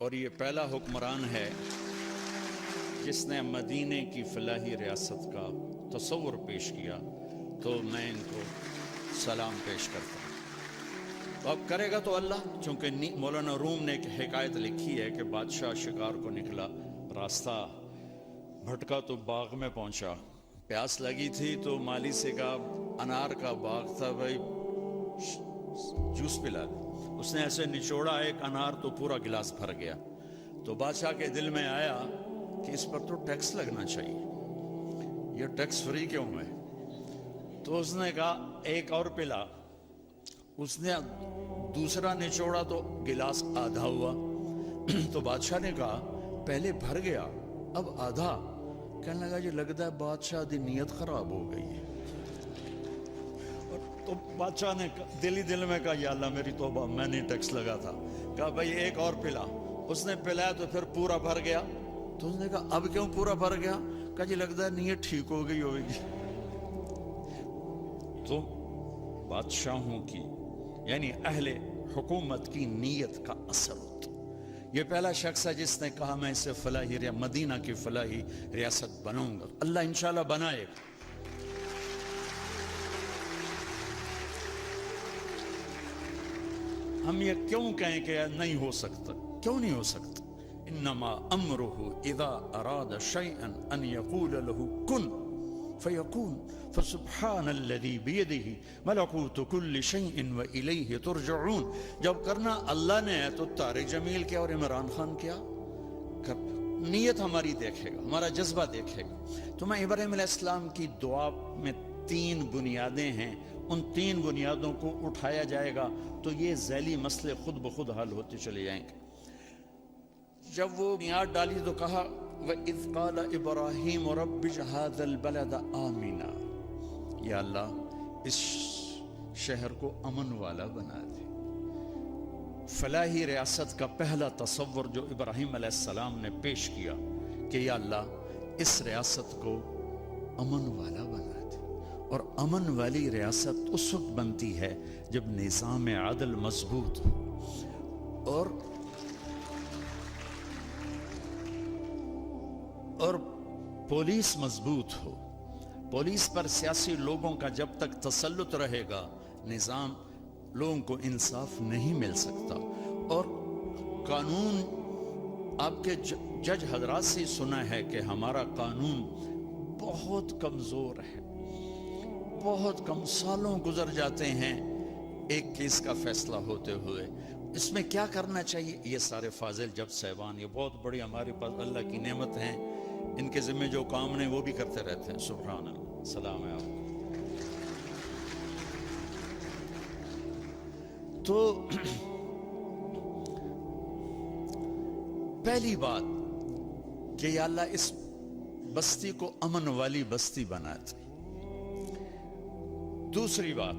اور یہ پہلا حکمران ہے جس نے مدینے کی فلاحی ریاست کا تصور پیش کیا، تو میں ان کو سلام پیش کرتا ہوں۔ تو اب کرے گا تو اللہ، چونکہ مولانا روم نے ایک حکایت لکھی ہے کہ بادشاہ شکار کو نکلا، راستہ بھٹکا تو باغ میں پہنچا، پیاس لگی تھی تو مالی سے کہا انار کا باغ تھا بھائی جوس پلا لے۔ اس نے ایسے نچوڑا ایک انار تو پورا گلاس بھر گیا۔ تو بادشاہ کے دل میں آیا کہ اس پر تو ٹیکس لگنا چاہیے، یہ ٹیکس فری کیوں ہے؟ تو اس نے کہا ایک اور پلا۔ اس نے دوسرا نچوڑا تو گلاس آدھا ہوا۔ تو بادشاہ نے کہا پہلے بھر گیا اب آدھا۔ کہنے لگا یہ لگتا ہے بادشاہ دی نیت خراب ہو گئی ہے۔ تو بادشاہ نے دل ہی دل میں کہا یا اللہ میری توبہ، میں نے ٹیکس لگا تھا۔ کہا بھائی ایک اور پلا۔ اس نے پلایا تو پھر پورا بھر گیا۔ تو اس نے کہا اب کیوں پورا بھر گیا؟ کہا جی لگتا ہے نیت ٹھیک ہو گئی ہوگی۔ تو بادشاہوں کی یعنی اہل حکومت کی نیت کا اثر ہوتا۔ یہ پہلا شخص ہے جس نے کہا میں اسے فلاحی مدینہ کی فلاحی ریاست بناؤں گا۔ اللہ انشاءاللہ بنائے گا۔ ہم یہ کیوں کہیں کہ نہیں ہو سکتا؟ کیوں نہیں ہو سکتا؟ انما امرہ اذا اراد شیئا ان یقول له کن فیکون فسبحان الذی بیدہ ملکوت کل شیء والیہ ترجعون۔ جب کرنا اللہ نے ہے تو طارق جمیل کیا اور عمران خان کیا؟ نیت ہماری دیکھے گا، ہمارا جذبہ دیکھے گا۔ تو میں ابراہیم علیہ السلام کی دعا میں 3 بنیادیں ہیں، ان 3 بنیادوں کو اٹھایا جائے گا تو یہ ذیلی مسئلے خود بخود حل ہوتے چلے جائیں گے۔ جب وہ بنیاد ڈالی تو کہا وَإِذْ قَالَ إِبْرَاهِيمُ رَبِّ اجْعَلْ هَٰذَا الْبَلَدَ آمِنًا، یا اللہ اس شہر کو امن والا بنا دے۔ فلاحی ریاست کا پہلا تصور جو ابراہیم علیہ السلام نے پیش کیا کہ یا اللہ اس ریاست کو امن والا بنا دے۔ اور امن والی ریاست اس وقت بنتی ہے جب نظام عدل مضبوط ہو اور پولیس مضبوط ہو۔ پولیس پر سیاسی لوگوں کا جب تک تسلط رہے گا نظام لوگوں کو انصاف نہیں مل سکتا۔ اور قانون آپ کے جج حضرات سے سنا ہے کہ ہمارا قانون بہت کمزور ہے، بہت کم سالوں گزر جاتے ہیں ایک کیس کا فیصلہ ہوتے ہوئے۔ اس میں کیا کرنا چاہیے؟ یہ سارے فاضل جب صاحبان یہ بہت بڑی ہمارے پاس اللہ کی نعمت ہیں، ان کے ذمہ جو کام ہیں وہ بھی کرتے رہتے ہیں۔ سبحان اللہ، سلام ہے آپ کو۔ تو پہلی بات کہ یا اللہ اس بستی کو امن والی بستی بنا دے۔ دوسری بات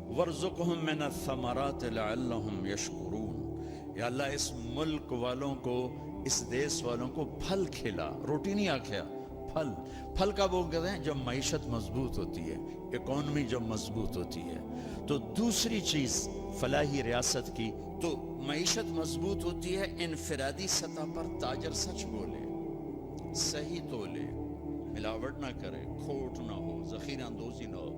وَارْزُقْهُم مِّنَ الثَّمَرَاتِ لَعَلَّهُمْ يَشْكُرُونَ، یا اللہ اس ملک والوں کو، اس دیس والوں کو پھل کھلا، روٹی نہیں آکھیا، پھل۔ پھل کا وہ کہتے ہیں جب معیشت مضبوط ہوتی ہے، اکانومی جب مضبوط ہوتی ہے۔ تو دوسری چیز فلاحی ریاست کی تو معیشت مضبوط ہوتی ہے، انفرادی سطح پر تاجر سچ بولے، صحیح تولے، ملاوٹ نہ کرے، کھوٹ نہ ہو، ذخیرہ اندوزی نہ ہو۔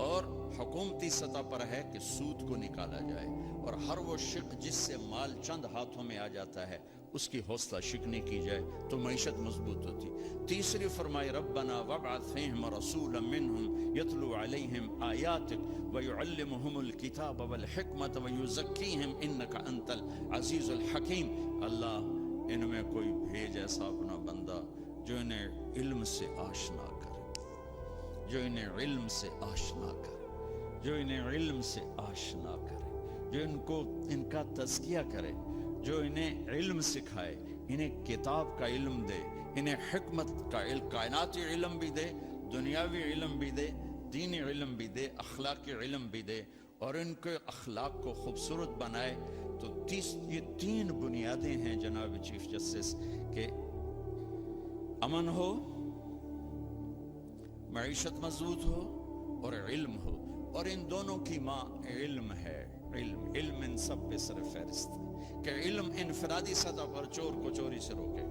اور حکومتی سطح پر ہے کہ سود کو نکالا جائے، اور ہر وہ شق جس سے مال چند ہاتھوں میں آ جاتا ہے اس کی حوصلہ شکنی کی جائے تو معیشت مضبوط ہوتی۔ تیسری فرمائی ربنا وابعث فیہم رسولا منہم یتلو علیہم آیاتک ویعلمہم الکتاب والحکمت ویزکیہم انک انت العزیز الحکیم۔ اللہ ان میں کوئی بھیج ایسا اپنا بندہ جو انہیں علم سے آشنا کرے، جو انہیں علم سے آشنا کرے، جو انہیں علم سے آشنا کرے، جو ان کو ان کا تزکیہ کرے، جو انہیں علم سکھائے، انہیں کتاب کا علم دے، انہیں حکمت کا علم، کائناتی علم بھی دے، دنیاوی علم بھی دے، دینی علم بھی دے، اخلاقی علم بھی دے، اور ان کے اخلاق کو خوبصورت بنائے۔ تو یہ 3 بنیادیں ہیں جناب چیف جسٹس کہ امن ہو، معیشت مضبوط ہو اور علم ہو، اور ان دونوں کی ماں علم ہے۔ علم ان سب پہ سر فہرست ہے۔ کہ علم انفرادی سطح پر چور کو چوری سے روکے،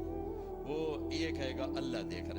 وہ یہ کہے گا اللہ دیکھ رہے